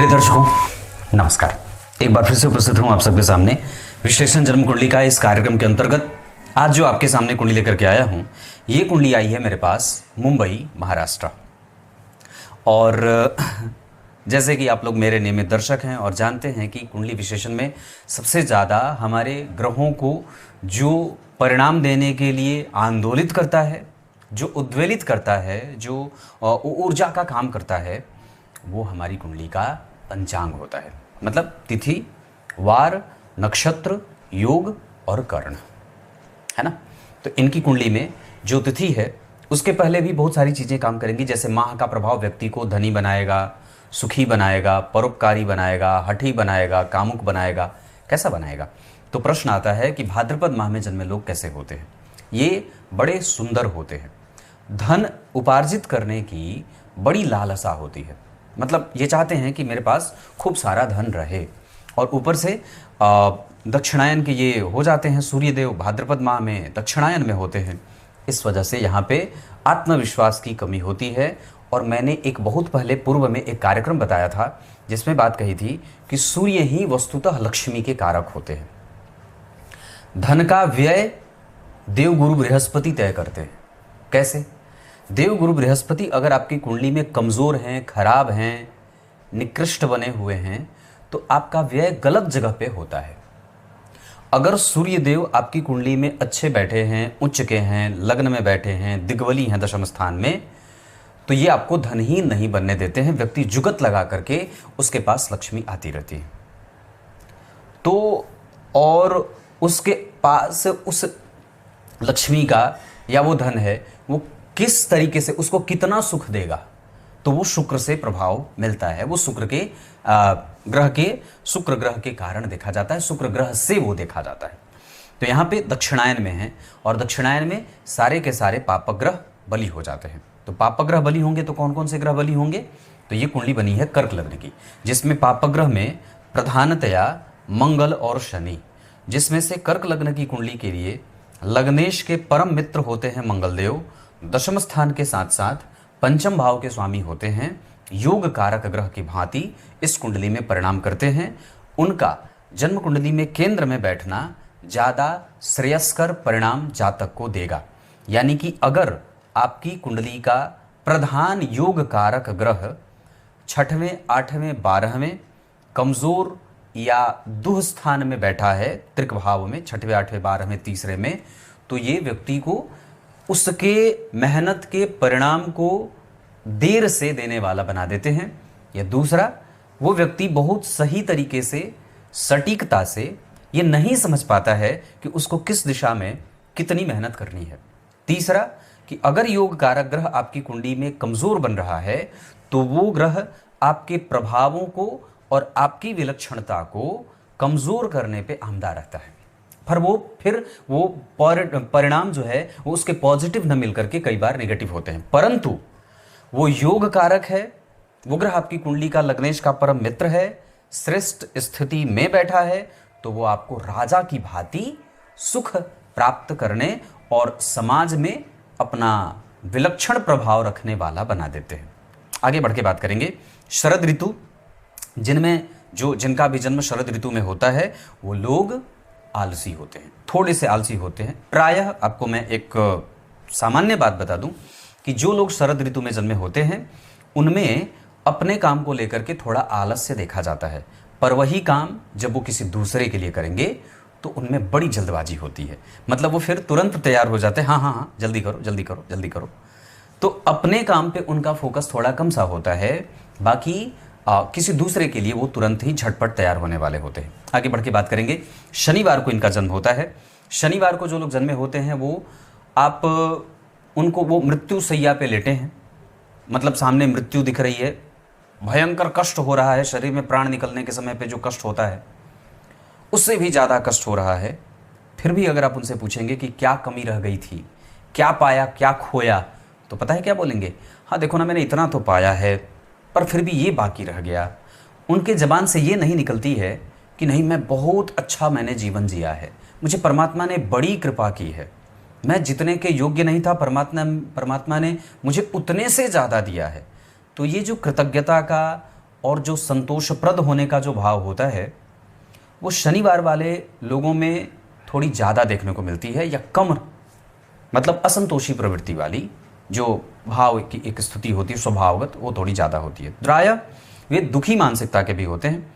प्रिय दर्शकों, नमस्कार। एक बार फिर से उपस्थित हूं आप सबके सामने विश्लेषण जन्म कुंडली का इस कार्यक्रम के अंतर्गत। आज जो आपके सामने कुंडली लेकर के आया हूं, ये कुंडली आई है मेरे पास मुंबई, महाराष्ट्र। और जैसे कि आप लोग मेरे नियमित दर्शक हैं और जानते हैं कि कुंडली विश्लेषण में सबसे ज़्यादा हमारे ग्रहों को जो परिणाम देने के लिए आंदोलित करता है, जो उद्वेलित करता है, जो ऊर्जा का काम करता है, वो हमारी कुंडली का पंचांग होता है। मतलब तिथि, वार, नक्षत्र, योग और कर्ण, है ना। तो इनकी कुंडली में जो तिथि है उसके पहले भी बहुत सारी चीज़ें काम करेंगी। जैसे माह का प्रभाव व्यक्ति को धनी बनाएगा, सुखी बनाएगा, परोपकारी बनाएगा, हठी बनाएगा, कामुक बनाएगा। कैसा बनाएगा? तो प्रश्न आता है कि भाद्रपद माह में जन्मे लोग कैसे होते हैं। ये बड़े सुंदर होते हैं, धन उपार्जित करने की बड़ी लालसा होती है। मतलब ये चाहते हैं कि मेरे पास खूब सारा धन रहे। और ऊपर से दक्षिणायन के ये हो जाते हैं, सूर्यदेव भाद्रपद माह में दक्षिणायन में होते हैं। इस वजह से यहाँ पे आत्मविश्वास की कमी होती है। और मैंने एक बहुत पहले पूर्व में एक कार्यक्रम बताया था जिसमें बात कही थी कि सूर्य ही वस्तुतः लक्ष्मी के कारक होते हैं। धन का व्यय देवगुरु बृहस्पति तय करते हैं। कैसे? देवगुरु बृहस्पति अगर आपकी कुंडली में कमज़ोर हैं, खराब हैं, निकृष्ट बने हुए हैं, तो आपका व्यय गलत जगह पे होता है। अगर सूर्य देव आपकी कुंडली में अच्छे बैठे हैं, उच्च के हैं, लग्न में बैठे हैं, दिग्बली हैं दशम स्थान में, तो ये आपको धनहीन नहीं बनने देते हैं। व्यक्ति जुगत लगा करके उसके पास लक्ष्मी आती रहती है। तो और उसके पास उस लक्ष्मी का या वो धन है, वो किस तरीके से उसको कितना सुख देगा, तो वो शुक्र से प्रभाव मिलता है। वो शुक्र के शुक्र ग्रह के कारण देखा जाता है, शुक्र ग्रह से वो देखा जाता है। तो यहाँ पे दक्षिणायन में है और दक्षिणायन में सारे के सारे पापग्रह बलि हो जाते हैं। तो पापग्रह बलि होंगे तो कौन कौन से ग्रह बलि होंगे? तो ये कुंडली बनी है कर्क लग्न की, जिसमें पापग्रह में प्रधानतया मंगल और शनि, जिसमें से कर्क लग्न की कुंडली के लिए लग्नेश के परम मित्र होते हैं मंगलदेव। दशम स्थान के साथ साथ पंचम भाव के स्वामी होते हैं। योग कारक ग्रह की भांति इस कुंडली में परिणाम करते हैं। उनका जन्म कुंडली में केंद्र में बैठना ज़्यादा श्रेयस्कर परिणाम जातक को देगा। यानी कि अगर आपकी कुंडली का प्रधान योग कारक ग्रह 6वें, 8वें, 12वें कमज़ोर या दुह स्थान में बैठा है, त्रिक भाव में 6वें, 8वें, 12वें, तीसरे में, तो ये व्यक्ति को उसके मेहनत के परिणाम को देर से देने वाला बना देते हैं। या दूसरा, वो व्यक्ति बहुत सही तरीके से, सटीकता से ये नहीं समझ पाता है कि उसको किस दिशा में कितनी मेहनत करनी है। तीसरा, कि अगर योग कारक ग्रह आपकी कुंडली में कमज़ोर बन रहा है तो वो ग्रह आपके प्रभावों को और आपकी विलक्षणता को कमज़ोर करने पे आमदा रहता है। फिर वो परिणाम जो है वो उसके पॉजिटिव न मिलकर के कई बार नेगेटिव होते हैं। परंतु वो योग कारक है, वो ग्रह आपकी कुंडली का लग्नेश का परम मित्र है, श्रेष्ठ स्थिति में बैठा है, तो वो आपको राजा की भांति सुख प्राप्त करने और समाज में अपना विलक्षण प्रभाव रखने वाला बना देते हैं। आगे बढ़ के बात करेंगे शरद ऋतु। जिनका भी जन्म शरद ऋतु में होता है वो लोग आलसी होते हैं, थोड़े से आलसी होते हैं। प्रायः आपको मैं एक सामान्य बात बता दूं कि जो लोग शरद ऋतु में जन्मे होते हैं उनमें अपने काम को लेकर के थोड़ा आलस्य देखा जाता है, पर वही काम जब वो किसी दूसरे के लिए करेंगे तो उनमें बड़ी जल्दबाजी होती है। मतलब वो फिर तुरंत तैयार हो जाते हैं, हाँ हाँ हाँ, जल्दी करो जल्दी करो जल्दी करो। तो अपने काम पे उनका फोकस थोड़ा कम सा होता है, बाकी किसी दूसरे के लिए वो तुरंत ही झटपट तैयार होने वाले होते हैं। आगे बढ़ के बात करेंगे, शनिवार को इनका जन्म होता है। शनिवार को जो लोग जन्मे होते हैं वो मृत्यु सैया पे लेटे हैं। मतलब सामने मृत्यु दिख रही है, भयंकर कष्ट हो रहा है, शरीर में प्राण निकलने के समय पे जो कष्ट होता है उससे भी ज़्यादा कष्ट हो रहा है। फिर भी अगर आप उनसे पूछेंगे कि क्या कमी रह गई थी, क्या पाया, क्या खोया, तो पता है क्या बोलेंगे? हाँ देखो ना, मैंने इतना तो पाया है पर फिर भी ये बाकी रह गया। उनके ज़बान से ये नहीं निकलती है कि नहीं, मैं बहुत अच्छा मैंने जीवन जिया है, मुझे परमात्मा ने बड़ी कृपा की है, मैं जितने के योग्य नहीं था परमात्मा ने मुझे उतने से ज़्यादा दिया है। तो ये जो कृतज्ञता का और जो संतोषप्रद होने का जो भाव होता है वो शनिवार वाले लोगों में थोड़ी ज़्यादा देखने को मिलती है, या कम मतलब असंतोषी प्रवृत्ति वाली जो भाव की एक स्थिति होती है स्वभावगत, वो थोड़ी ज़्यादा होती है। प्रायः वे दुखी मानसिकता के भी होते हैं।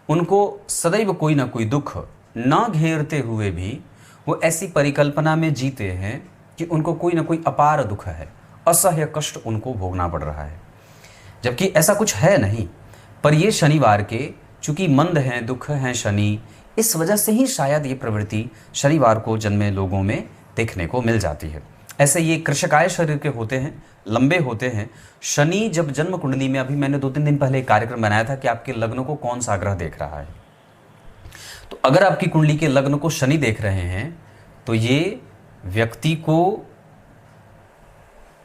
उनको सदैव कोई ना कोई दुख न घेरते हुए भी वो ऐसी परिकल्पना में जीते हैं कि उनको कोई ना कोई अपार दुख है, असह्य कष्ट उनको भोगना पड़ रहा है, जबकि ऐसा कुछ है नहीं। पर ये शनिवार के चूंकि मंद हैं, दुख हैं शनि, इस वजह से ही शायद ये प्रवृत्ति शनिवार को जन्मे लोगों में देखने को मिल जाती है। ऐसे ये कृशकाय शरीर के होते हैं, लंबे होते हैं। शनि जब जन्म कुंडली में, अभी मैंने 2-3 दिन पहले एक कार्यक्रम बनाया था कि आपके लग्न को कौन सा ग्रह देख रहा है। तो अगर आपकी कुंडली के लग्न को शनि देख रहे हैं तो ये व्यक्ति को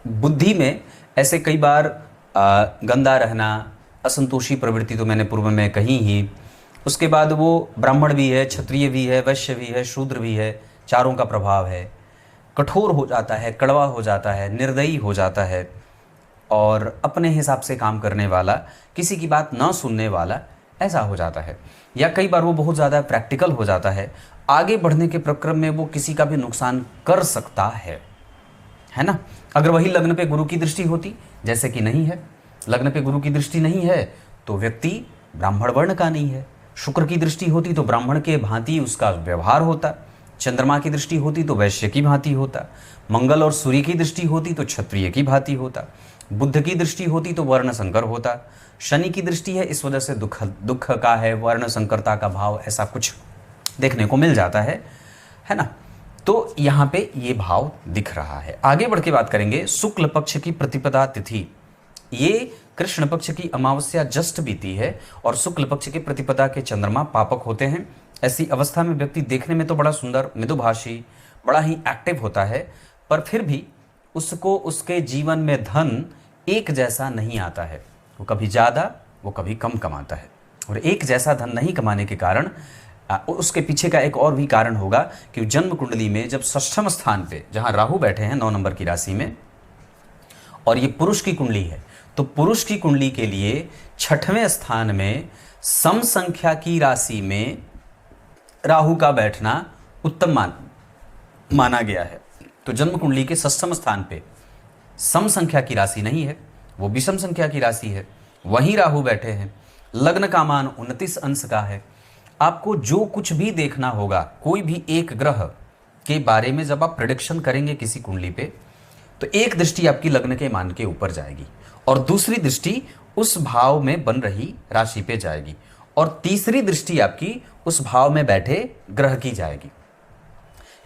बुद्धि में ऐसे कई बार गंदा रहना, असंतोषी प्रवृत्ति तो मैंने पूर्व में कही ही। उसके बाद वो ब्राह्मण भी है, क्षत्रिय भी है, वैश्य भी है, शूद्र भी है, चारों का प्रभाव है। कठोर हो जाता है, कड़वा हो जाता है, निर्दयी हो जाता है और अपने हिसाब से काम करने वाला, किसी की बात न सुनने वाला, ऐसा हो जाता है। या कई बार वो बहुत ज़्यादा प्रैक्टिकल हो जाता है, आगे बढ़ने के प्रक्रम में वो किसी का भी नुकसान कर सकता है ना। अगर वही लग्न पे गुरु की दृष्टि होती, जैसे कि नहीं है, लग्न पे गुरु की दृष्टि नहीं है तो व्यक्ति ब्राह्मण वर्ण का नहीं है। शुक्र की दृष्टि होती तो ब्राह्मण के भांति उसका व्यवहार होता, चंद्रमा की दृष्टि होती तो वैश्य की भांति होता, मंगल और सूर्य की दृष्टि होती तो क्षत्रिय की भांति होता, बुध की दृष्टि होती तो वर्ण संकर होता। शनि की दृष्टि है, इस वजह से दुख का है, वर्ण संकरता का भाव, ऐसा कुछ देखने को मिल जाता है ना। तो यहाँ पे ये भाव दिख रहा है। आगे बढ़ के बात करेंगे शुक्ल पक्ष की प्रतिपदा तिथि। ये कृष्ण पक्ष की अमावस्या जस्ट बीती है और शुक्ल पक्ष के प्रतिपदा के चंद्रमा पापक होते हैं। ऐसी अवस्था में व्यक्ति देखने में तो बड़ा सुंदर, मृदुभाषी, बड़ा ही एक्टिव होता है, पर फिर भी उसको उसके जीवन में धन एक जैसा नहीं आता है। वो कभी ज़्यादा, वो कभी कम कमाता है। और एक जैसा धन नहीं कमाने के कारण उसके पीछे का एक और भी कारण होगा कि जन्म कुंडली में जब षष्ठम स्थान पे जहाँ राहु बैठे हैं 9 नंबर की राशि में, और ये पुरुष की कुंडली है, तो पुरुष की कुंडली के लिए 6वें स्थान में सम संख्या की राशि में राहु का बैठना उत्तम माना गया है। तो जन्म कुंडली के 6वें स्थान पे सम संख्या की राशि नहीं है, वो विषम संख्या की राशि है, वहीं राहु बैठे हैं। लग्न का मान 29 अंश का है। आपको जो कुछ भी देखना होगा, कोई भी एक ग्रह के बारे में जब आप प्रेडिक्शन करेंगे किसी कुंडली पे, तो एक दृष्टि आपकी लग्न के मान के ऊपर जाएगी और दूसरी दृष्टि उस भाव में बन रही राशि पे जाएगी और तीसरी दृष्टि आपकी उस भाव में बैठे ग्रह की जाएगी।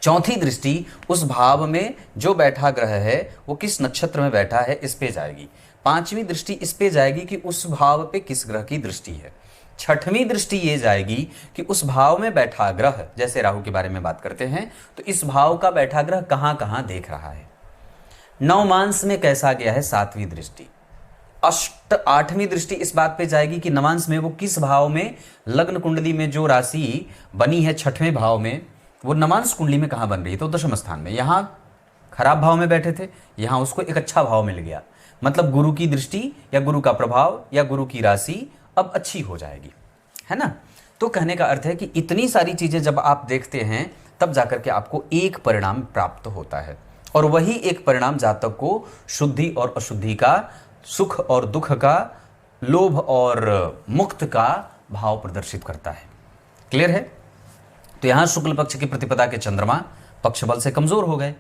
चौथी दृष्टि उस भाव में जो बैठा ग्रह है वो किस नक्षत्र में बैठा है इस पे जाएगी। पांचवी दृष्टि इस पे जाएगी कि उस भाव पे किस ग्रह की दृष्टि है। छठवीं दृष्टि ये जाएगी कि उस भाव में बैठा ग्रह, जैसे राहु के बारे में बात करते हैं, तो इस भाव का बैठा ग्रह कहां कहां देख रहा है। नवमांश में कैसा गया है 7वीं दृष्टि। 8वीं दृष्टि इस बात पे जाएगी कि नवांश में वो किस भाव में, लग्न कुंडली में जो राशि बनी है 6वें भाव में, वो नवांश कुंडली में कहां बन रही है, तो 10वें स्थान में। यहां खराब भाव में बैठे थे, यहां उसको एक अच्छा भाव मिल गया, मतलब गुरु की दृष्टि या गुरु का प्रभाव या गुरु की राशि अब अच्छी हो जाएगी, है ना। तो कहने का अर्थ है कि इतनी सारी चीजें जब आप देखते हैं तब जाकर के आपको एक परिणाम प्राप्त होता है, और वही एक परिणाम जातक को शुद्धि और अशुद्धि का, सुख और दुख का, लोभ और मुक्त का भाव प्रदर्शित करता है। क्लियर है। तो यहां शुक्ल पक्ष की प्रतिपदा के चंद्रमा पक्ष बल से कमजोर हो गए।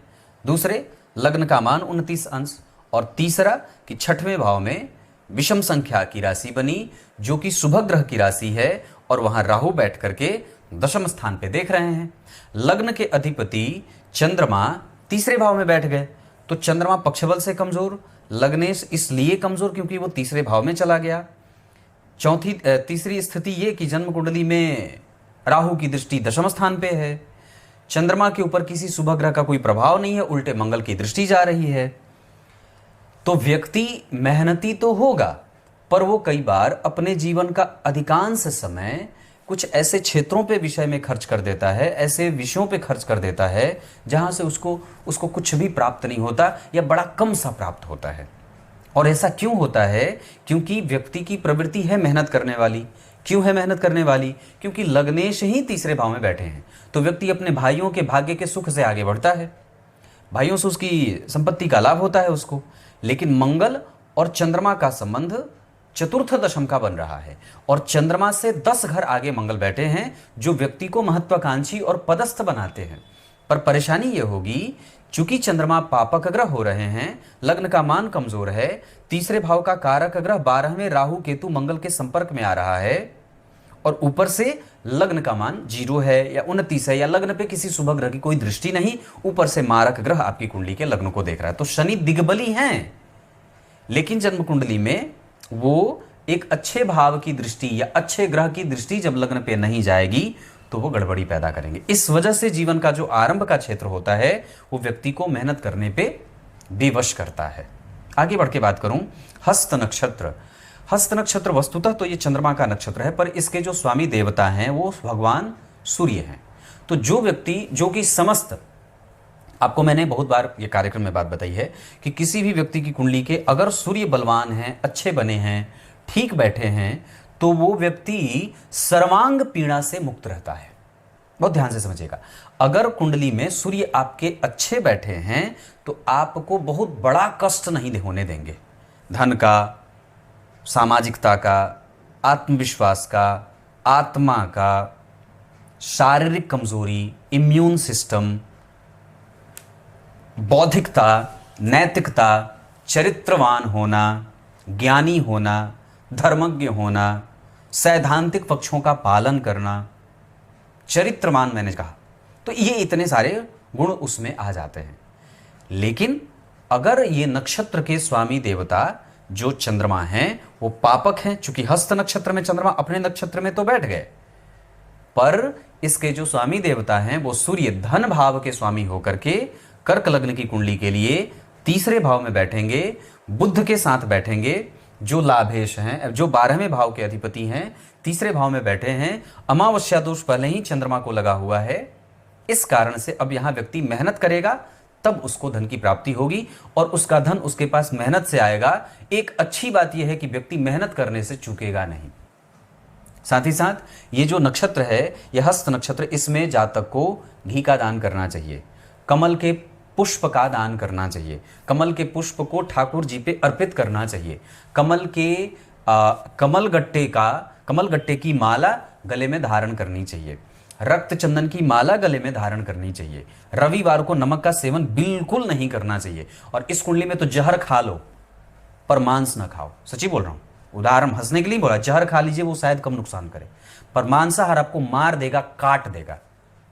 दूसरे, लग्न का मान 29 अंश, और तीसरा कि 6वें भाव में विषम संख्या की राशि बनी जो कि शुभ ग्रह की राशि है, और वहां राहु बैठ करके 10वें स्थान पे देख रहे हैं। लग्न के अधिपति चंद्रमा तीसरे भाव में बैठ गए, तो चंद्रमा पक्षबल से कमजोर, लग्नेश इसलिए कमजोर क्योंकि वो तीसरे भाव में चला गया। तीसरी स्थिति ये कि जन्म कुंडली में राहु की दृष्टि 10वें स्थान पे है, चंद्रमा के ऊपर किसी शुभ ग्रह का कोई प्रभाव नहीं है, उल्टे मंगल की दृष्टि जा रही है। तो व्यक्ति मेहनती तो होगा, पर वो कई बार अपने जीवन का अधिकांश समय कुछ ऐसे क्षेत्रों पे विषय में खर्च कर देता है, ऐसे विषयों पे खर्च कर देता है जहां से उसको कुछ भी प्राप्त नहीं होता या बड़ा कम सा प्राप्त होता है। और ऐसा क्यों होता है? क्योंकि व्यक्ति की प्रवृत्ति है मेहनत करने वाली। क्यों है मेहनत करने वाली? क्योंकि लग्नेश ही तीसरे भाव में बैठे हैं, तो व्यक्ति अपने भाइयों के भाग्य के सुख से आगे बढ़ता है, भाइयों से उसकी संपत्ति का लाभ होता है उसको। लेकिन मंगल और चंद्रमा का संबंध चतुर्थ दशम का बन रहा है और चंद्रमा से 10 घर आगे मंगल बैठे हैं, जो व्यक्ति को महत्वाकांक्षी और पदस्थ बनाते हैं। पर परेशानी यह होगी, चूंकि चंद्रमा पापक ग्रह हो रहे हैं, लग्न का मान कमजोर है, तीसरे भाव का कारक ग्रह 12वें राहु केतु मंगल के संपर्क में आ रहा है और ऊपर से लग्न का मान 0 है या 29 है, या लग्न पे किसी शुभ ग्रह की कोई दृष्टि नहीं, ऊपर से मारक ग्रह आपकी कुंडली के लग्न को देख रहा है। तो शनि दिग्बली हैं, लेकिन जन्म कुंडली में वो एक अच्छे भाव की दृष्टि या अच्छे ग्रह की दृष्टि जब लग्न पे नहीं जाएगी तो वो गड़बड़ी पैदा करेंगे। इस वजह से जीवन का जो आरंभ का क्षेत्र होता है वो व्यक्ति को मेहनत करने पे विवश करता है। आगे बढ़ के बात करूं, हस्त नक्षत्र। हस्त नक्षत्र वस्तुतः तो ये चंद्रमा का नक्षत्र है, पर इसके जो स्वामी देवता हैं वो भगवान सूर्य हैं। तो जो व्यक्ति, जो कि समस्त, आपको मैंने बहुत बार ये कार्यक्रम में बात बताई है कि किसी भी व्यक्ति की कुंडली के अगर सूर्य बलवान हैं, अच्छे बने हैं, ठीक बैठे हैं, तो वो व्यक्ति सर्वांग पीड़ा से मुक्त रहता है। बहुत ध्यान से समझिएगा, अगर कुंडली में सूर्य आपके अच्छे बैठे हैं तो आपको बहुत बड़ा कष्ट नहीं होने देंगे। धन का, सामाजिकता का, आत्मविश्वास का, आत्मा का, शारीरिक कमजोरी, इम्यून सिस्टम, बौद्धिकता, नैतिकता, चरित्रवान होना, ज्ञानी होना, धर्मज्ञ होना, सैद्धांतिक पक्षों का पालन करना, चरित्रवान मैंने कहा, तो ये इतने सारे गुण उसमें आ जाते हैं। लेकिन अगर ये नक्षत्र के स्वामी देवता जो चंद्रमा हैं वो पापक हैं, चूंकि हस्त नक्षत्र में चंद्रमा अपने नक्षत्र में तो बैठ गए, पर इसके जो स्वामी देवता हैं वो सूर्य धन भाव के स्वामी होकर के कर्क लग्न की कुंडली के लिए तीसरे भाव में बैठेंगे, बुध के साथ बैठेंगे, जो लाभेश हैं, जो 12वें भाव के अधिपति हैं, तीसरे भाव में बैठे हैं। अमावस्या दोष पहले ही चंद्रमा को लगा हुआ है, इस कारण से अब यहां व्यक्ति मेहनत करेगा तब उसको धन की प्राप्ति होगी और उसका धन उसके पास मेहनत से आएगा। एक अच्छी बात यह है कि व्यक्ति मेहनत करने से चूकेगा नहीं। साथ ही साथ ये जो नक्षत्र है, यह हस्त नक्षत्र, इसमें जातक को घी का दान करना चाहिए, कमल के पुष्प का दान करना चाहिए, कमल के पुष्प को ठाकुर जी पे अर्पित करना चाहिए, कमल गट्टे की माला गले में धारण करनी चाहिए, रक्त चंदन की माला गले में धारण करनी चाहिए, रविवार को नमक का सेवन बिल्कुल नहीं करना चाहिए। और इस कुंडली में तो जहर खा लो पर मांस ना खाओ, सच्ची बोल रहा हूं, उदाहरण हंसने के लिए बोला, जहर खा लीजिए वो शायद कम नुकसान करे, पर मांसाहार आपको मार देगा, काट देगा।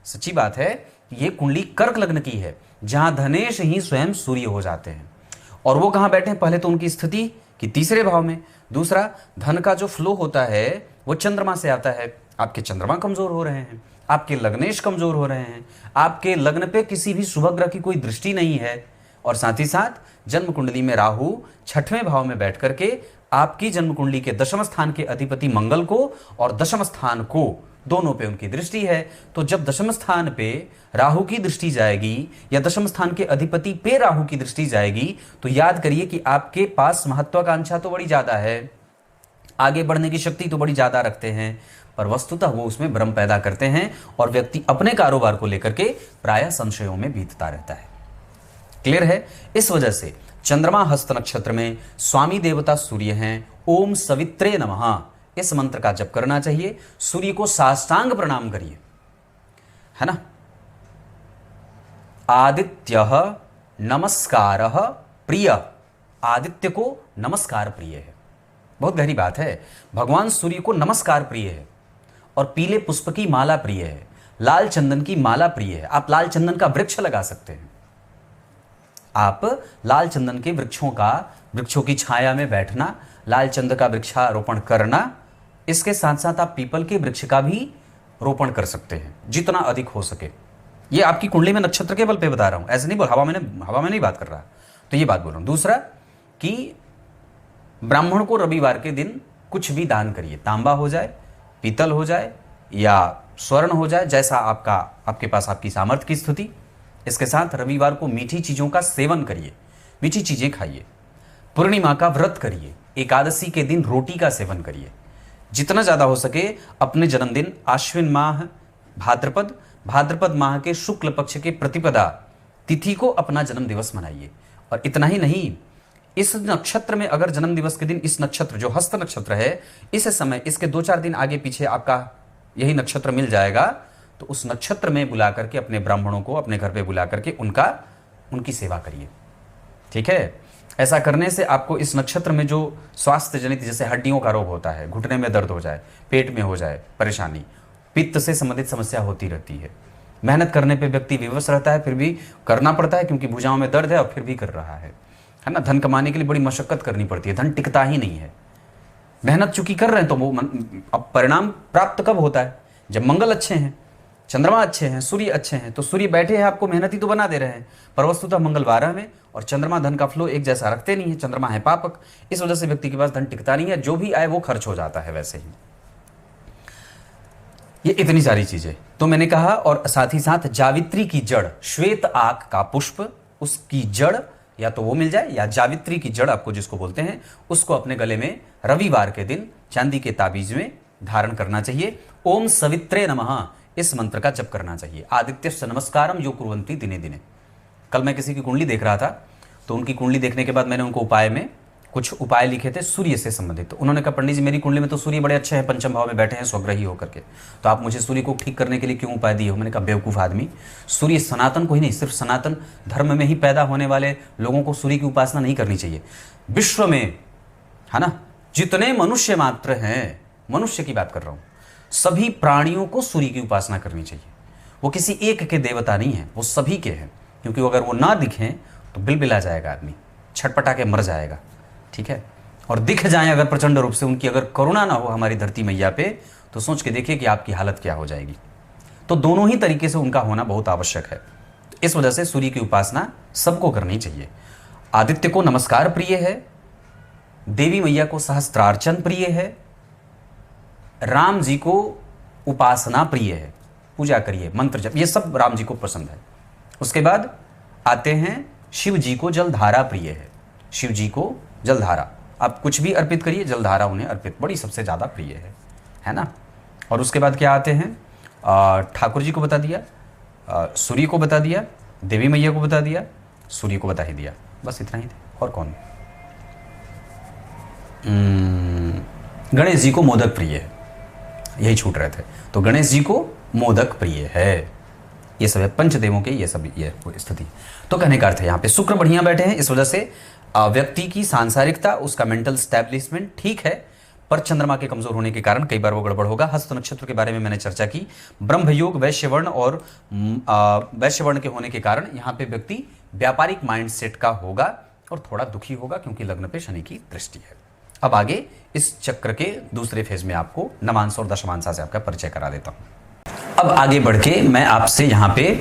सच्ची बात है, ये कुंडली कर्क लग्न की है जहां धनेश ही स्वयं सूर्य हो जाते हैं और वो कहां बैठे हैं? पहले तो उनकी स्थिति कि तीसरे भाव में, दूसरा धन का जो फ्लो होता है वो चंद्रमा से आता है। आपके चंद्रमा कमजोर हो रहे हैं, आपके लग्नेश कमजोर हो रहे हैं, आपके लग्न पे किसी भी शुभ ग्रह की कोई दृष्टि नहीं है, और साथ ही साथ जन्म कुंडली में राहु 6वें भाव में बैठ करके आपकी जन्म कुंडली के दशम स्थान के अधिपति मंगल को और दशम स्थान को, दोनों पे उनकी दृष्टि है। तो जब दशम स्थान पे राहु की दृष्टि जाएगी या दशम स्थान के अधिपति पे राहु की दृष्टि जाएगी, तो याद करिए कि आपके पास महत्वाकांक्षा तो बड़ी ज्यादा है, आगे बढ़ने की शक्ति तो बड़ी ज्यादा रखते हैं, पर वस्तुतः वो उसमें भ्रम पैदा करते हैं और व्यक्ति अपने कारोबार को लेकर के प्रायः संशयों में बीतता रहता है। क्लियर है? इस वजह से चंद्रमा हस्त नक्षत्र में स्वामी देवता सूर्य हैं। ओम सवित्रे नमः, इस मंत्र का जप करना चाहिए। सूर्य को साष्टांग प्रणाम करिए, है ना। आदित्य नमस्कार प्रिय, आदित्य को नमस्कार प्रिय है, बहुत गहरी बात है। भगवान सूर्य को नमस्कार प्रिय है और पीले पुष्प की माला प्रिय है, लाल चंदन की माला प्रिय है। आप लाल चंदन का वृक्ष लगा सकते हैं, आप लाल चंदन के वृक्षों की छाया में बैठना, लाल चंदन का वृक्षारोपण करना, इसके साथ साथ आप पीपल के वृक्ष का भी रोपण कर सकते हैं जितना अधिक हो सके। ये आपकी कुंडली में नक्षत्र के बल पे बता रहा हूं, ऐसे नहीं बोल, हवा में नहीं बात कर रहा, तो ये बात बोल रहा हूं। दूसरा कि ब्राह्मण को रविवार के दिन कुछ भी दान करिए, तांबा हो जाए, पीतल हो जाए या स्वर्ण हो जाए, जैसा आपके पास आपकी सामर्थ्य की स्थिति। इसके साथ रविवार को मीठी चीजों का सेवन करिए, मीठी चीजें खाइए। पूर्णिमा का व्रत करिए, एकादशी के दिन रोटी का सेवन करिए। जितना ज़्यादा हो सके अपने जन्मदिन आश्विन माह भाद्रपद माह के शुक्ल पक्ष के प्रतिपदा तिथि को अपना जन्म दिवस मनाइए। और इतना ही नहीं, इस नक्षत्र में अगर जन्म दिवस के दिन इस नक्षत्र जो हस्त नक्षत्र है, इस समय इसके 2-4 दिन आगे पीछे आपका यही नक्षत्र मिल जाएगा, तो उस नक्षत्र में बुला करके अपने ब्राह्मणों को अपने घर पे बुला करके उनकी सेवा करिए। ठीक है, ऐसा करने से आपको इस नक्षत्र में जो स्वास्थ्य जनित जैसे हड्डियों का रोग होता है, घुटने में दर्द हो जाए, पेट में हो जाए परेशानी, पित्त से संबंधित समस्या होती रहती है। मेहनत करने पे व्यक्ति विवश रहता है, फिर भी करना पड़ता है क्योंकि भुजाओं में दर्द है और फिर भी कर रहा है ना। धन कमाने के लिए बड़ी मशक्कत करनी पड़ती है, धन टिकता ही नहीं है। मेहनत चूंकि कर रहे हैं तो वो अब परिणाम प्राप्त कब होता है? जब मंगल अच्छे हैं, चंद्रमा अच्छे हैं, सूर्य अच्छे हैं। तो सूर्य बैठे हैं आपको मेहनती तो बना दे रहे हैं, पर वस्तुतः मंगल 12 में और चंद्रमा धन का फ्लो एक जैसा रखते नहीं है। चंद्रमा है पापक, इस वजह से व्यक्ति के पास धन टिकता नहीं है, जो भी आए वो खर्च हो जाता है। वैसे ही ये इतनी सारी चीजें तो मैंने कहा। और साथ ही साथ जावित्री की जड़, श्वेत आक का पुष्प, उसकी जड़ या तो वो मिल जाए या जावित्री की जड़ आपको जिसको बोलते हैं, उसको अपने गले में रविवार के दिन चांदी के ताबीज में धारण करना चाहिए। ओम सवित्रे नमः इस मंत्र का जप करना चाहिए। आदित्यस्य नमस्कारम यो कुर्वन्ति दिने दिने। कल मैं किसी की कुंडली देख रहा था, तो उनकी कुंडली देखने के बाद मैंने उनको उपाय में कुछ उपाय लिखे थे सूर्य से संबंधित। तो उन्होंने कहा पंडित जी मेरी कुंडली में तो सूर्य बड़े अच्छे हैं, पंचम भाव में बैठे हैं स्वग्रही होकर के, तो आप मुझे सूर्य को ठीक करने के लिए क्यों उपाय दिए हो? मैंने कहा बेवकूफ़ आदमी, सूर्य सनातन को ही नहीं, सिर्फ सनातन धर्म में ही पैदा होने वाले लोगों को सूर्य की उपासना नहीं करनी चाहिए। विश्व में है ना जितने मनुष्य मात्र हैं, मनुष्य की बात कर रहा हूँ, सभी प्राणियों को सूर्य की उपासना करनी चाहिए। वो किसी एक के देवता नहीं है, वो सभी के हैं। क्योंकि अगर वो ना दिखें तो बिलबिला जाएगा आदमी, छटपटा के मर जाएगा। ठीक है, और दिख जाए अगर प्रचंड रूप से, उनकी अगर करुणा ना हो हमारी धरती मैया पे, तो सोच के देखिए कि आपकी हालत क्या हो जाएगी। तो दोनों ही तरीके से उनका होना बहुत आवश्यक है। इस वजह से सूर्य की उपासना सबको करनी चाहिए। आदित्य को नमस्कार प्रिय है, देवी मैया को सहस्त्रार्चन प्रिय है, राम जी को उपासना प्रिय है, पूजा करिए, मंत्र जप, ये सब राम जी को पसंद है। उसके बाद आते हैं शिव जी को जलधारा प्रिय है। शिव जी को जलधारा, आप कुछ भी अर्पित करिए, जलधारा उन्हें अर्पित बड़ी सबसे ज़्यादा प्रिय है ना। और उसके बाद क्या आते हैं, ठाकुर जी को बता दिया, सूर्य को बता दिया, देवी मैया को बता दिया, सूर्य को बता ही दिया, बस इतना ही थे। और कौन? गणेश जी को मोदक प्रिय है, यही छूट रहे थे। तो गणेश जी को मोदक प्रिय है। ये सब है पंचदेवों के, ये सब ये स्थिति। तो कहने का अर्थ है यहाँ पे शुक्र बढ़िया बैठे हैं, इस वजह से व्यक्ति की सांसारिकता, उसका मेंटल स्टैब्लिशमेंट ठीक है, पर चंद्रमा के कमजोर होने के कारण कई बार वो गड़बड़ होगा। हस्त नक्षत्र के बारे में मैंने चर्चा की। ब्रह्मयोग वैश्यवर्ण और वैश्यवर्ण के होने के कारण यहाँ पे व्यक्ति व्यापारिक माइंडसेट का होगा और थोड़ा दुखी होगा, क्योंकि लग्न पे शनि की दृष्टि है। अब आगे इस चक्र के दूसरे फेज में आपको नवांश और दशमांशा से आपका परिचय करा देता हूं। अब आगे बढ़ के मैं आपसे यहां पे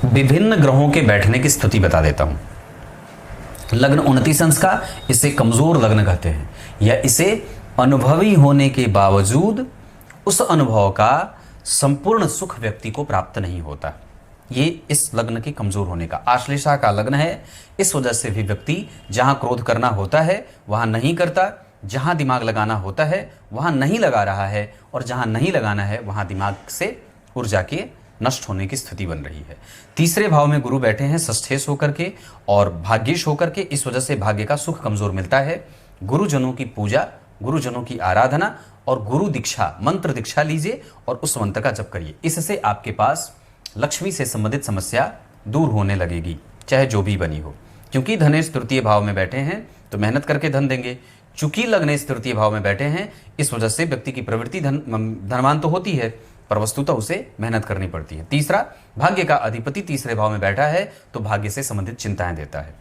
विभिन्न ग्रहों के बैठने की स्थिति बता देता हूं। लग्न 29 अंश का, इसे कमजोर लग्न कहते हैं, या इसे अनुभवी होने के बावजूद उस अनुभव का संपूर्ण सुख व्यक्ति को प्राप्त नहीं होता। ये इस लग्न के कमजोर होने का, आश्लेषा का लग्न है, इस वजह से भी व्यक्ति जहां क्रोध करना होता है वहां नहीं करता, जहां दिमाग लगाना होता है वहां नहीं लगा रहा है, और जहां नहीं लगाना है वहां दिमाग से ऊर्जा के नष्ट होने की स्थिति बन रही है। तीसरे भाव में गुरु बैठे हैं षष्ठेश होकर के और भाग्येश होकर के, इस वजह से भाग्य का सुख कमजोर मिलता है। गुरुजनों की पूजा, गुरुजनों की आराधना और गुरु दीक्षा, मंत्र दीक्षा लीजिए और उस मंत्र का जप करिए। इससे आपके पास लक्ष्मी से संबंधित समस्या दूर होने लगेगी, चाहे जो भी बनी हो। क्योंकि धनेश तृतीय भाव में बैठे हैं तो मेहनत करके धन देंगे। चूंकि लग्नेश तृतीय भाव में बैठे हैं, इस वजह से व्यक्ति की प्रवृत्ति धनवान तो होती है, पर वस्तुतः उसे मेहनत करनी पड़ती है। तीसरा, भाग्य का अधिपति तीसरे भाव में बैठा है तो भाग्य से संबंधित चिंताएं देता है।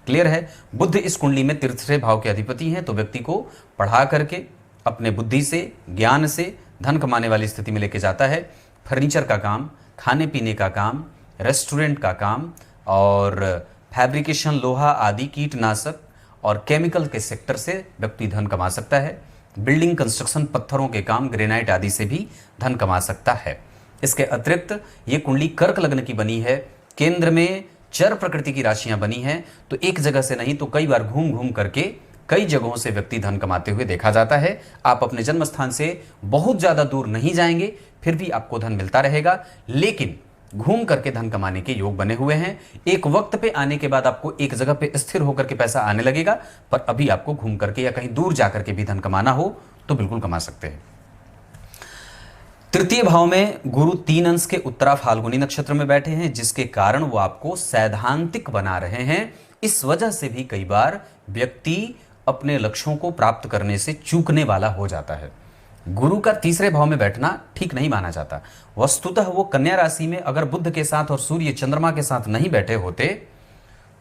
क्लियर है? बुध इस कुंडली में तीसरे भाव के अधिपति हैं, तो व्यक्ति को पढ़ा करके अपने बुद्धि से, ज्ञान से धन कमाने वाली स्थिति में लेके जाता है। फर्नीचर का काम, खाने पीने का काम, रेस्टोरेंट का काम और फैब्रिकेशन, लोहा आदि, कीटनाशक और केमिकल के सेक्टर से व्यक्ति धन कमा सकता है। बिल्डिंग कंस्ट्रक्शन, पत्थरों के काम, ग्रेनाइट आदि से भी धन कमा सकता है। इसके अतिरिक्त ये कुंडली कर्क लग्न की बनी है। केंद्र में चर प्रकृति की राशियां बनी हैं तो एक जगह से नहीं तो कई बार घूम घूम करके कई जगहों से व्यक्ति धन कमाते हुए देखा जाता है। आप अपने जन्म स्थान से बहुत ज्यादा दूर नहीं जाएंगे, फिर भी आपको धन मिलता रहेगा, लेकिन घूम करके धन कमाने के योग बने हुए हैं। एक वक्त पे आने के बाद आपको एक जगह पे स्थिर होकर के पैसा आने लगेगा, पर अभी आपको घूम करके या कहीं दूर जाकर के भी धन कमाना हो तो बिल्कुल कमा सकते हैं। तृतीय भाव में गुरु 3 अंश के उत्तरा फाल्गुनी नक्षत्र में बैठे हैं, जिसके कारण वो आपको सैद्धांतिक बना रहे हैं। इस वजह से भी कई बार व्यक्ति अपने लक्ष्यों को प्राप्त करने से चूकने वाला हो जाता है। गुरु का तीसरे भाव में बैठना ठीक नहीं माना जाता। वस्तुतः वो कन्या राशि में अगर बुध के साथ और सूर्य चंद्रमा के साथ नहीं बैठे होते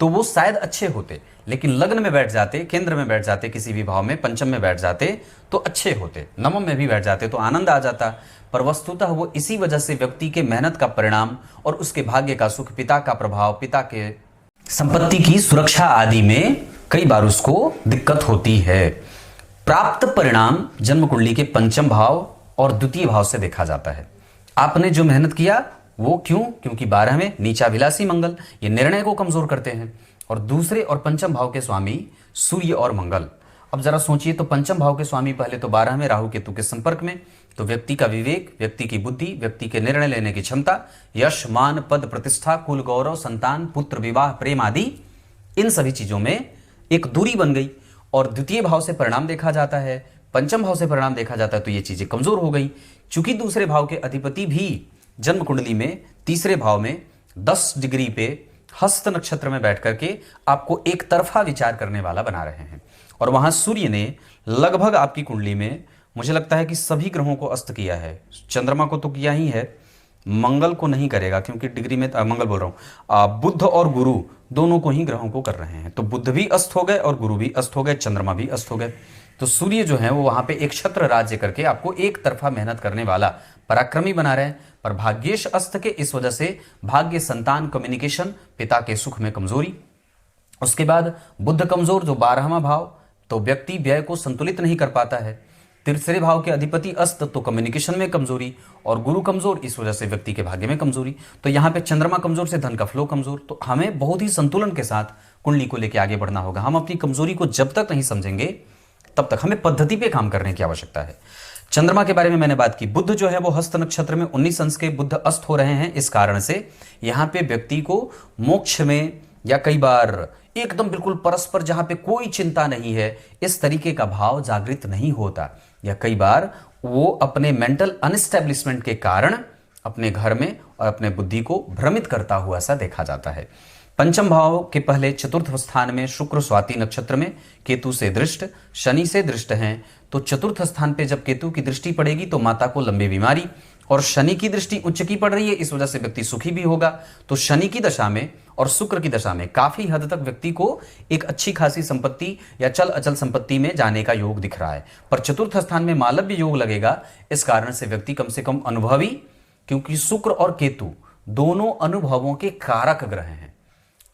तो वो शायद अच्छे होते, लेकिन लग्न में बैठ जाते, केंद्र में बैठ जाते, किसी भी भाव में पंचम में बैठ जाते तो अच्छे होते, नवम में भी बैठ जाते तो आनंद आ जाता। पर वस्तुतः वो इसी वजह से व्यक्ति के मेहनत का परिणाम और उसके भाग्य का सुख, पिता का प्रभाव, पिता के संपत्ति की सुरक्षा आदि में कई बार उसको दिक्कत होती है। प्राप्त परिणाम जन्म कुंडली के पंचम भाव और द्वितीय भाव से देखा जाता है। आपने जो मेहनत किया वो क्यों? क्योंकि 12 में नीचाभिलाषी मंगल ये निर्णय को कमजोर करते हैं, और दूसरे और पंचम भाव के स्वामी सूर्य और मंगल। अब जरा सोचिए तो पंचम भाव के स्वामी पहले तो 12 में राहु केतु के संपर्क में, तो व्यक्ति का विवेक, व्यक्ति की बुद्धि, व्यक्ति के निर्णय लेने की क्षमता, यश, मान, पद, प्रतिष्ठा, कुल गौरव, संतान, पुत्र, विवाह, प्रेम आदि, इन सभी चीजों में एक दूरी बन गई। और द्वितीय भाव से परिणाम देखा जाता है, पंचम भाव से परिणाम देखा जाता है, तो ये चीजें कमजोर हो गई। चूंकि दूसरे भाव के अधिपति भी जन्म कुंडली में तीसरे भाव में 10 डिग्री पे हस्त नक्षत्र में बैठ करके आपको एक तरफा विचार करने वाला बना रहे हैं, और वहां सूर्य ने लगभग आपकी कुंडली में मुझे लगता है कि सभी ग्रहों को अस्त किया है। चंद्रमा को तो किया ही है, मंगल को नहीं करेगा क्योंकि डिग्री में मंगल बोल रहा हूं, बुध और गुरु दोनों को ही ग्रहों को कर रहे हैं, तो बुध भी अस्त हो गए और गुरु भी अस्त हो गए, चंद्रमा भी अस्त हो गए। तो सूर्य जो है वो वहां पे एक छत्र राज्य करके आपको एक तरफा मेहनत करने वाला पराक्रमी बना रहे हैं। पर भाग्येश अस्त के इस वजह से भाग्य, संतान, कम्युनिकेशन, पिता के सुख में कमजोरी। उसके बाद बुध कमजोर जो 12वां भाव, तो व्यक्ति व्यय को संतुलित नहीं कर पाता है। तीसरे भाव के अधिपति अस्त तो कम्युनिकेशन में कमजोरी, और गुरु कमजोर इस वजह से व्यक्ति के भाग्य में कमजोरी। तो यहाँ पे चंद्रमा कमजोर से धन का फ्लो कमजोर। तो हमें बहुत ही संतुलन के साथ कुंडली को लेकर आगे बढ़ना होगा। हम अपनी कमजोरी को जब तक नहीं समझेंगे तब तक हमें पद्धति पे काम करने की आवश्यकता है। चंद्रमा के बारे में मैंने बात की, बुध जो है वो हस्त नक्षत्र में 19 अंश के बुध अस्त हो रहे हैं। इस कारण से यहाँ पे व्यक्ति को मोक्ष में या कई बार एकदम बिल्कुल परस्पर जहां पे कोई चिंता नहीं है इस तरीके का भाव जागृत नहीं होता, या कई बार वो अपने मेंटल अनस्टेब्लिशमेंट के कारण अपने घर में और अपने बुद्धि को भ्रमित करता हुआ सा देखा जाता है। पंचम भाव के पहले चतुर्थ स्थान में शुक्र स्वाति नक्षत्र में केतु से दृष्ट, शनि से दृष्ट हैं, तो चतुर्थ स्थान पे जब केतु की दृष्टि पड़ेगी तो माता को लंबी बीमारी, और शनि की दृष्टि उच्च की पड़ रही है, इस वजह से व्यक्ति सुखी भी होगा। तो शनि की दशा में और शुक्र की दशा में काफी हद तक व्यक्ति को एक अच्छी खासी संपत्ति या चल अचल संपत्ति में जाने का योग दिख रहा है। पर चतुर्थ स्थान में मालव्य योग लगेगा, इस कारण से व्यक्ति कम से कम अनुभवी, क्योंकि शुक्र और केतु दोनों अनुभवों के कारक ग्रह हैं।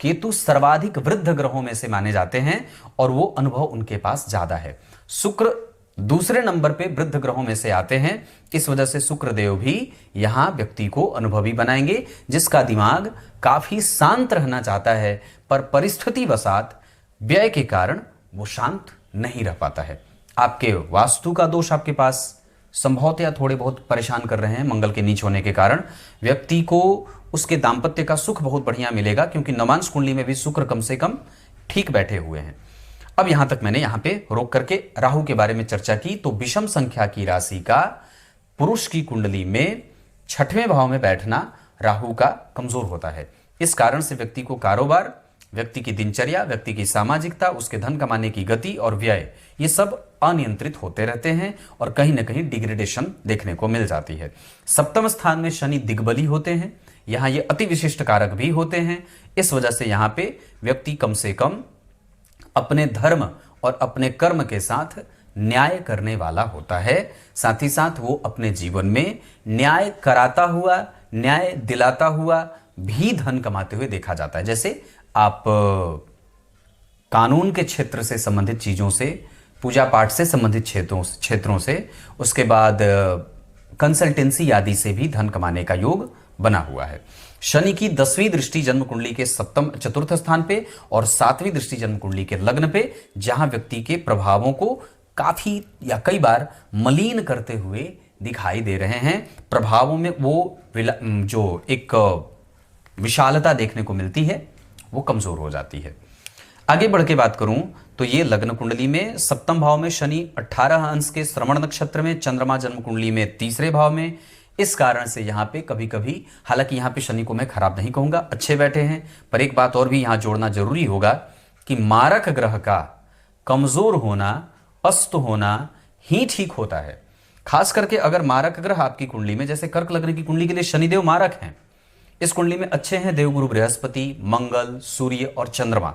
केतु सर्वाधिक वृद्ध ग्रहों में से माने जाते हैं और वो अनुभव उनके पास ज्यादा है। शुक्र दूसरे नंबर पे वृद्ध ग्रहों में से आते हैं, इस वजह से शुक्रदेव भी यहां व्यक्ति को अनुभवी बनाएंगे, जिसका दिमाग काफी शांत रहना चाहता है, पर परिस्थिति वसात व्यय के कारण वो शांत नहीं रह पाता है। आपके वास्तु का दोष आपके पास संभवतया थोड़े बहुत परेशान कर रहे हैं। मंगल के नीच होने के कारण व्यक्ति को उसके दाम्पत्य का सुख बहुत बढ़िया मिलेगा, क्योंकि नवांश कुंडली में भी शुक्र कम से कम ठीक बैठे हुए हैं। अब यहां तक मैंने यहां पे रोक करके राहु के बारे में चर्चा की। तो विषम संख्या की राशि का पुरुष की कुंडली में 6वें भाव में बैठना राहु का कमजोर होता है। इस कारण से व्यक्ति को कारोबार, व्यक्ति की दिनचर्या, व्यक्ति की सामाजिकता, उसके धन कमाने की गति और व्यय, ये सब अनियंत्रित होते रहते हैं और कहीं ना कहीं डिग्रेडेशन देखने को मिल जाती है। सप्तम स्थान में शनि दिग्बली होते हैं, यहां ये अति विशिष्ट कारक भी होते हैं। इस वजह से यहां पे व्यक्ति कम से कम अपने धर्म और अपने कर्म के साथ न्याय करने वाला होता है। साथ ही साथ वो अपने जीवन में न्याय कराता हुआ, न्याय दिलाता हुआ भी धन कमाते हुए देखा जाता है। जैसे आप कानून के क्षेत्र से संबंधित चीजों से, पूजा पाठ से संबंधित क्षेत्रों से, उसके बाद कंसल्टेंसी आदि से भी धन कमाने का योग बना हुआ है। शनि की 10वीं दृष्टि जन्म कुंडली के सप्तम चतुर्थ स्थान पे और 7वीं दृष्टि जन्म कुंडली के लग्न पे, जहां व्यक्ति के प्रभावों को काफी या कई बार मलिन करते हुए दिखाई दे रहे हैं। प्रभावों में वो जो एक विशालता देखने को मिलती है वो कमजोर हो जाती है। आगे बढ़ के बात करूं तो ये लग्न कुंडली में सप्तम भाव में शनि 18 अंश के श्रवण नक्षत्र में, चंद्रमा जन्म कुंडली में तीसरे भाव में। इस कारण से यहाँ पे कभी कभी, हालांकि यहाँ पे शनि को मैं खराब नहीं कहूंगा, अच्छे बैठे हैं, पर एक बात और भी यहाँ जोड़ना जरूरी होगा कि मारक ग्रह का कमजोर होना, अस्त होना ही ठीक होता है। खास करके अगर मारक ग्रह आपकी कुंडली में, जैसे कर्क लग्न की कुंडली के लिए शनिदेव मारक हैं, इस कुंडली में अच्छे हैं देवगुरु बृहस्पति, मंगल, सूर्य और चंद्रमा,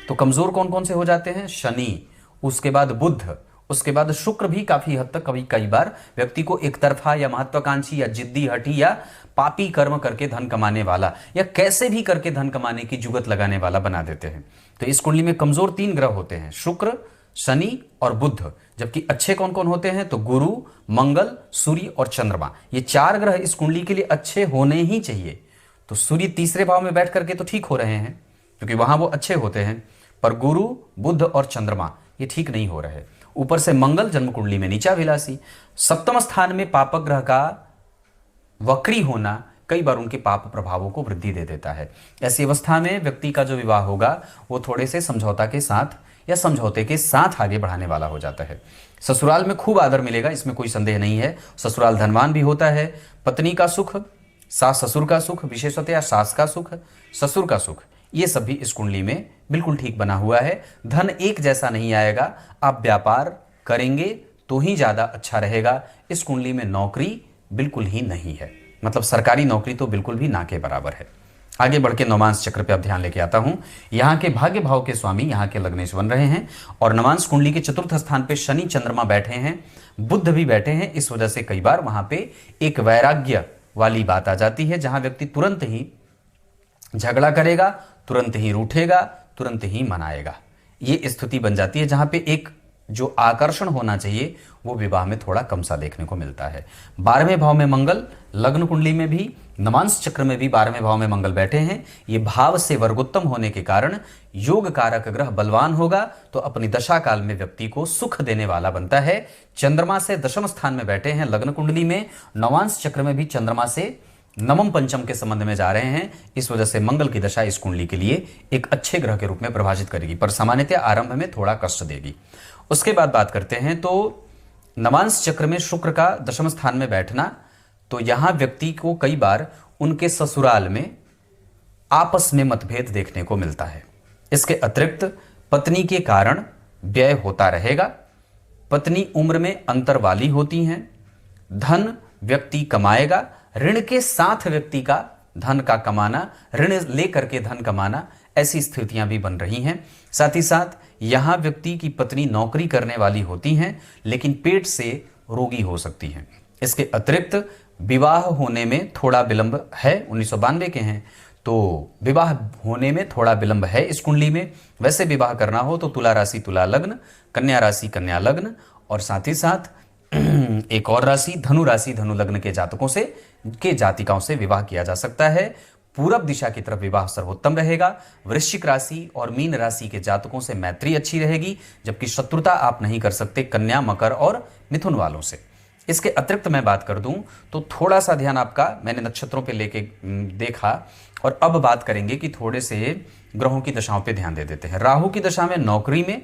तो कमजोर कौन कौन से हो जाते हैं? शनि, उसके बाद बुध, उसके बाद शुक्र भी काफी हद तक कई बार व्यक्ति को एक तरफा या महत्वाकांक्षी या जिद्दी हठी या पापी कर्म करके धन कमाने वाला या कैसे भी करके धन कमाने की जुगत लगाने वाला बना देते हैं। तो इस कुंडली में कमजोर 3 ग्रह होते हैं, शुक्र, शनि और बुध, जबकि अच्छे कौन कौन होते हैं? तो गुरु, मंगल, सूर्य और चंद्रमा। ये 4 ग्रह इस कुंडली के लिए अच्छे होने ही चाहिए। तो सूर्य तीसरे भाव में बैठ करके तो ठीक हो रहे हैं क्योंकि वहां वो अच्छे होते हैं, पर गुरु, बुध और चंद्रमा ये ठीक नहीं हो रहे। ऊपर से मंगल जन्म कुंडली में नीचा विलासी, सप्तम स्थान में पापक ग्रह का वक्री होना कई बार उनके पाप प्रभावों को वृद्धि दे देता है। ऐसी अवस्था में व्यक्ति का जो विवाह होगा वो थोड़े से समझौता के साथ या समझौते के साथ आगे बढ़ाने वाला हो जाता है। ससुराल में खूब आदर मिलेगा, इसमें कोई संदेह नहीं है। ससुराल धनवान भी होता है। पत्नी का सुख, सास ससुर का सुख, विशेषतया सास का सुख, ससुर का सुख, ये सभी इस कुंडली में बिल्कुल ठीक बना हुआ है। धन एक जैसा नहीं आएगा, आप व्यापार करेंगे तो ही ज्यादा अच्छा रहेगा। इस कुंडली में नौकरी बिल्कुल ही नहीं है, मतलब सरकारी नौकरी तो बिल्कुल भी ना के बराबर है। आगे बढ़ के नवांश चक्र पे अब ध्यान लेके आता हूं। यहाँ के भाग्य भाव के स्वामी यहाँ के लग्नेश बन रहे हैं और नवांश कुंडली के चतुर्थ स्थान पे शनि चंद्रमा बैठे हैं, बुध भी बैठे हैं। इस वजह से कई बार वहां पे एक वैराग्य वाली बात आ जाती है, जहां व्यक्ति तुरंत ही झगड़ा करेगा, तुरंत ही रूठेगा, तुरंत ही मनाएगा। ये स्थिति बन जाती है जहां पे एक जो आकर्षण होना चाहिए वो विवाह में थोड़ा कम सा देखने को मिलता है। 12वें भाव में मंगल, लग्न कुंडली में भी, नवांश चक्र में भी 12वें भाव में मंगल बैठे हैं। ये भाव से वर्गोत्तम होने के कारण योग कारक ग्रह बलवान होगा तो अपनी दशा काल में व्यक्ति को सुख देने वाला बनता है। चंद्रमा से दशम स्थान में बैठे हैं लग्न कुंडली में, नवांश चक्र में भी चंद्रमा से नवम पंचम के संबंध में जा रहे हैं। इस वजह से मंगल की दशा इस कुंडली के लिए एक अच्छे ग्रह के रूप में प्रभावित करेगी, पर सामान्यतः आरंभ में थोड़ा कष्ट देगी। उसके बाद बात करते हैं तो नवांश चक्र में शुक्र का दशम स्थान में बैठना, तो यहां व्यक्ति को कई बार उनके ससुराल में आपस में मतभेद देखने को मिलता है। इसके अतिरिक्त पत्नी के कारण व्यय होता रहेगा। पत्नी उम्र में अंतर वाली होती हैं। धन व्यक्ति कमाएगा, ऋण के साथ व्यक्ति का धन का कमाना, ऋण लेकर के धन कमाना, ऐसी स्थितियां भी बन रही हैं। साथ ही साथ यहां व्यक्ति की पत्नी नौकरी करने वाली होती हैं लेकिन पेट से रोगी हो सकती हैं। इसके अतिरिक्त विवाह होने में थोड़ा विलंब है, 1992 के हैं तो विवाह होने में थोड़ा विलंब है इस कुंडली में। वैसे विवाह करना हो तो तुला राशि तुला लग्न, कन्या राशि कन्या लग्न और साथ ही साथ एक और राशि धनु लग्न के जातकों से के जातिकाओं से विवाह किया जा सकता है। पूरब दिशा की तरफ विवाह सर्वोत्तम रहेगा। वृश्चिक राशि और मीन राशि के जातकों से मैत्री अच्छी रहेगी, जबकि शत्रुता आप नहीं कर सकते कन्या, मकर और मिथुन वालों से। इसके अतिरिक्त मैं बात कर दूं तो थोड़ा सा ध्यान आपका मैंने नक्षत्रों पे लेके देखा और अब बात करेंगे कि थोड़े से ग्रहों की दशाओं पे ध्यान दे देते हैं। राहु की दशा में नौकरी में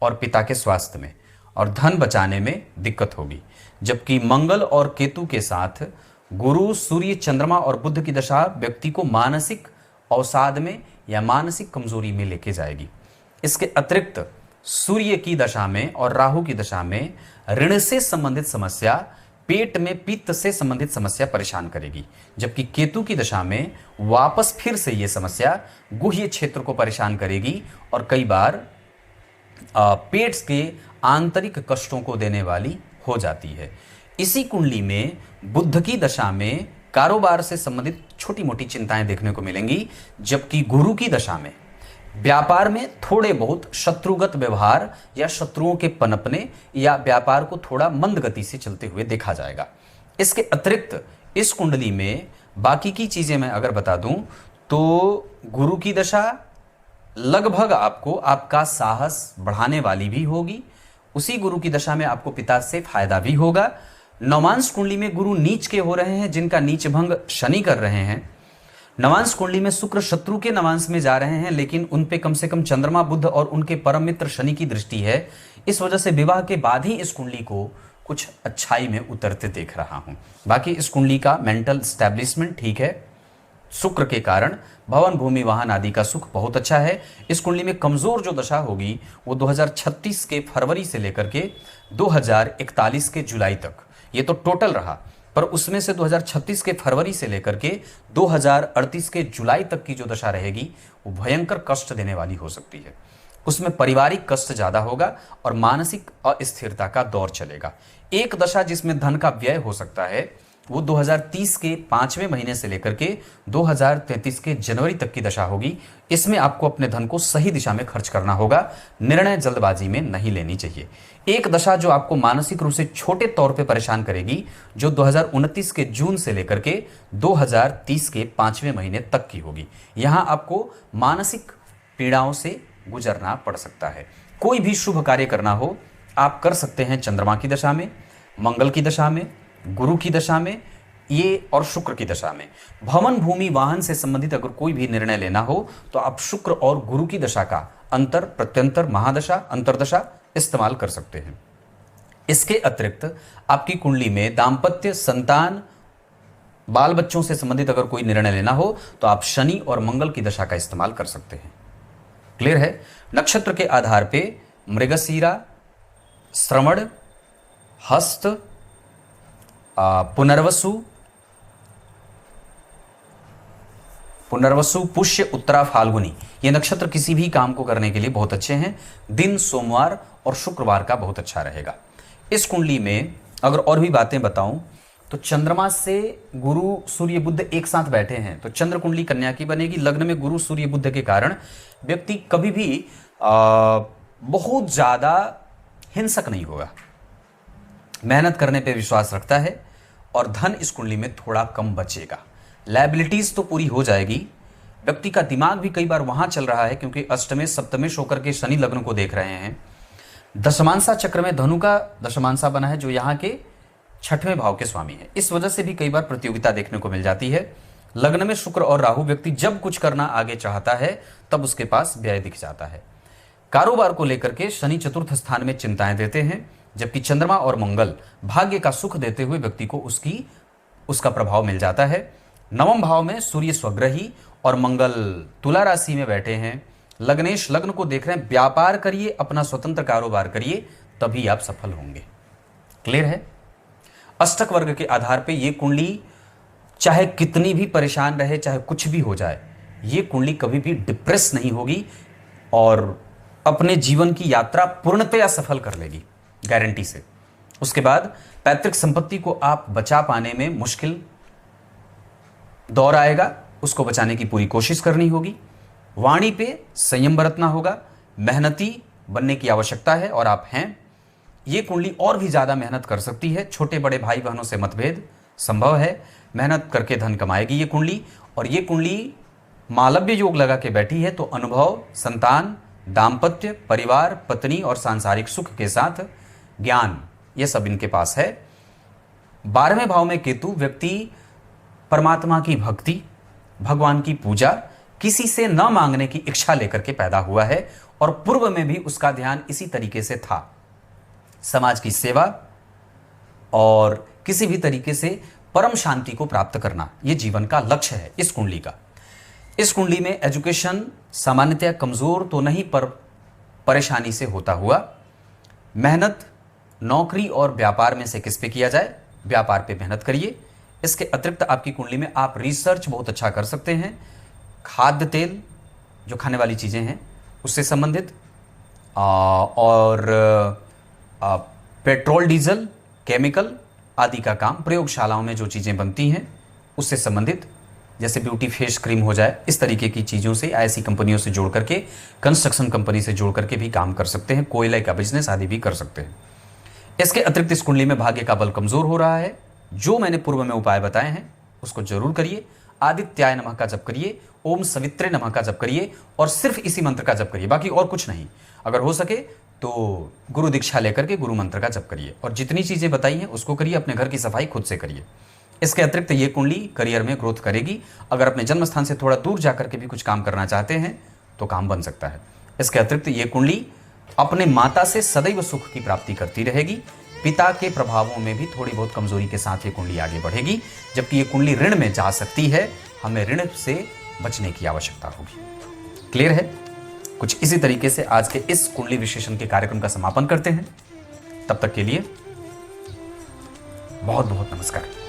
और पिता के स्वास्थ्य में और धन बचाने में दिक्कत होगी, जबकि मंगल और केतु के साथ गुरु, सूर्य, चंद्रमा और बुध की दशा व्यक्ति को मानसिक अवसाद में या मानसिक कमजोरी में लेके जाएगी। इसके अतिरिक्त सूर्य की दशा में और राहु की दशा में ऋण से संबंधित समस्या, पेट में पित्त से संबंधित समस्या परेशान करेगी, जबकि केतु की दशा में वापस फिर से यह समस्या गुह्य क्षेत्र को परेशान करेगी और कई बार पेट के आंतरिक कष्टों को देने वाली हो जाती है। इसी कुंडली में बुध की दशा में कारोबार से संबंधित छोटी मोटी चिंताएं देखने को मिलेंगी, जबकि गुरु की दशा में व्यापार में थोड़े बहुत शत्रुगत व्यवहार या शत्रुओं के पनपने या व्यापार को थोड़ा मंद गति से चलते हुए देखा जाएगा। इसके अतिरिक्त इस कुंडली में बाकी की चीज़ें मैं अगर बता दूं तो गुरु की दशा लगभग आपको आपका साहस बढ़ाने वाली भी होगी। उसी गुरु की दशा में आपको पिता से फायदा भी होगा। नवांश कुंडली में गुरु नीच के हो रहे हैं, जिनका नीच भंग शनि कर रहे हैं। नवांश कुंडली में शुक्र शत्रु के नवांश में जा रहे हैं, लेकिन उन पे कम से कम चंद्रमा बुध और उनके परम मित्र शनि की दृष्टि है। इस वजह से विवाह के बाद ही इस कुंडली को कुछ अच्छाई में उतरते देख रहा हूं। बाकी इस कुंडली का मेंटल स्टैब्लिशमेंट ठीक है। शुक्र के कारण भवन भूमि वाहन आदि का सुख बहुत अच्छा है। इस कुंडली में कमजोर जो दशा होगी वो 2036 के फरवरी से लेकर के 2041 के जुलाई तक, ये तो टोटल रहा, पर उसमें से 2036 के फरवरी से लेकर के 2038 के जुलाई तक की जो दशा रहेगी वो भयंकर कष्ट देने वाली हो सकती है। उसमें पारिवारिक कष्ट ज्यादा होगा और मानसिक अस्थिरता का दौर चलेगा। एक दशा जिसमें धन का व्यय हो सकता है वो 2030 के 5वें महीने से लेकर के 2033 के जनवरी तक की दशा होगी। इसमें आपको अपने धन को सही दिशा में खर्च करना होगा, निर्णय जल्दबाजी में नहीं लेनी चाहिए। एक दशा जो आपको मानसिक रूप से छोटे तौर पे परेशान करेगी, जो 2029 के जून से लेकर के 2030 के 5वें महीने तक की होगी। यहां आपको मानसिक पीड़ाओं से गुजरना पड़ सकता है। कोई भी शुभ कार्य करना हो आप कर सकते हैं चंद्रमा की दशा में, मंगल की दशा में, गुरु की दशा में, ये और शुक्र की दशा में। भवन भूमि वाहन से संबंधित अगर कोई भी निर्णय लेना हो तो आप शुक्र और गुरु की दशा का अंतर, प्रत्यंतर, महादशा, अंतरदशा इस्तेमाल कर सकते हैं। इसके अतिरिक्त आपकी कुंडली में दाम्पत्य, संतान, बाल बच्चों से संबंधित अगर कोई निर्णय लेना हो तो आप शनि और मंगल की दशा का इस्तेमाल कर सकते हैं। क्लियर है? नक्षत्र के आधार पे मृगशीरा, श्रवण, हस्त, पुनर्वसु, पुष्य, उत्तरा, फाल्गुनी, ये नक्षत्र किसी भी काम को करने के लिए बहुत अच्छे हैं। दिन सोमवार और शुक्रवार का बहुत अच्छा रहेगा। इस कुंडली में अगर और भी बातें बताऊं तो चंद्रमा से गुरु, सूर्य, बुध एक साथ बैठे हैं तो चंद्र कुंडली कन्या की बनेगी। लग्न में गुरु, सूर्य, बुध के कारण व्यक्ति कभी भी बहुत ज्यादा हिंसक नहीं होगा, मेहनत करने पे विश्वास रखता है और धन इस कुंडली में थोड़ा कम बचेगा। लायबिलिटीज तो पूरी हो जाएगी। व्यक्ति का दिमाग भी कई बार वहां चल रहा है क्योंकि अष्टमेश सप्तमेश होकर के शनि लग्न को देख रहे हैं। दशमांशा चक्र में धनु का दशमांशा बना है जो यहाँ के 6वें भाव के स्वामी है। इस वजह से भी कई बार प्रतियोगिता देखने को मिल जाती है। लग्न में शुक्र और राहु, व्यक्ति जब कुछ करना आगे चाहता है तब उसके पास व्यय दिख जाता है। कारोबार को लेकर के शनि चतुर्थ स्थान में चिंताएं देते हैं, जबकि चंद्रमा और मंगल भाग्य का सुख देते हुए व्यक्ति को उसका प्रभाव मिल जाता है। नवम भाव में सूर्य स्वग्रही और मंगल तुला राशि में बैठे हैं। लग्नेश लग्न को देख रहे हैं। व्यापार करिए, अपना स्वतंत्र कारोबार करिए, तभी आप सफल होंगे। क्लियर है? अष्टक वर्ग के आधार पे ये कुंडली चाहे कितनी भी परेशान रहे, चाहे कुछ भी हो जाए, ये कुंडली कभी भी डिप्रेस नहीं होगी और अपने जीवन की यात्रा पूर्णतया सफल कर लेगी, गारंटी से। उसके बाद पैतृक संपत्ति को आप बचा पाने में मुश्किल दौर आएगा, उसको बचाने की पूरी कोशिश करनी होगी। वाणी पे संयम बरतना होगा, मेहनती बनने की आवश्यकता है और आप हैं। ये कुंडली और भी ज्यादा मेहनत कर सकती है। छोटे बड़े भाई बहनों से मतभेद संभव है, मेहनत करके धन कमाएगी ये कुंडली। और ये कुंडली मालव्य योग लगा के बैठी है तो अनुभव, संतान, दाम्पत्य, परिवार, पत्नी और सांसारिक सुख के साथ ज्ञान, ये सब इनके पास है। 12वें भाव में केतु, व्यक्ति परमात्मा की भक्ति, भगवान की पूजा, किसी से न मांगने की इच्छा लेकर के पैदा हुआ है और पूर्व में भी उसका ध्यान इसी तरीके से था। समाज की सेवा और किसी भी तरीके से परम शांति को प्राप्त करना, यह जीवन का लक्ष्य है इस कुंडली का। इस कुंडली में एजुकेशन सामान्यतया कमजोर तो नहीं पर परेशानी से होता हुआ। मेहनत नौकरी और व्यापार में से किस पे किया जाए, व्यापार पे मेहनत करिए। इसके अतिरिक्त आपकी कुंडली में आप रिसर्च बहुत अच्छा कर सकते हैं। खाद्य तेल, जो खाने वाली चीज़ें हैं उससे संबंधित, और पेट्रोल, डीजल, केमिकल आदि का काम, प्रयोगशालाओं में जो चीज़ें बनती हैं उससे संबंधित, जैसे ब्यूटी फेस क्रीम हो जाए, इस तरीके की चीज़ों से, ऐसी कंपनियों से जोड़ करके, कंस्ट्रक्शन कंपनी से जोड़ करके भी काम कर सकते हैं। कोयले का बिजनेस आदि भी कर सकते हैं। इसके अतिरिक्त इस कुंडली में भाग्य का बल कमजोर हो रहा है। जो मैंने पूर्व में उपाय बताए हैं उसको जरूर करिए। आदित्याय नमः का जप करिए, ओम सवित्रे नमः का जप करिए और सिर्फ इसी मंत्र का जप करिए, बाकी और कुछ नहीं। अगर हो सके तो गुरु दीक्षा लेकर के गुरु मंत्र का जप करिए और जितनी चीजें बताई हैं उसको करिए। अपने घर की सफाई खुद से करिए। इसके अतिरिक्त ये कुंडली करियर में ग्रोथ करेगी। अगर अपने जन्म स्थान से थोड़ा दूर जाकर के भी कुछ काम करना चाहते हैं तो काम बन सकता है। इसके अतिरिक्त ये कुंडली अपने माता से सदैव सुख की प्राप्ति करती रहेगी। पिता के प्रभावों में भी थोड़ी बहुत कमजोरी के साथ ये कुंडली आगे बढ़ेगी, जबकि ये कुंडली ऋण में जा सकती है। हमें ऋण से बचने की आवश्यकता होगी। क्लियर है? कुछ इसी तरीके से आज के इस कुंडली विश्लेषण के कार्यक्रम का समापन करते हैं। तब तक के लिए बहुत बहुत नमस्कार।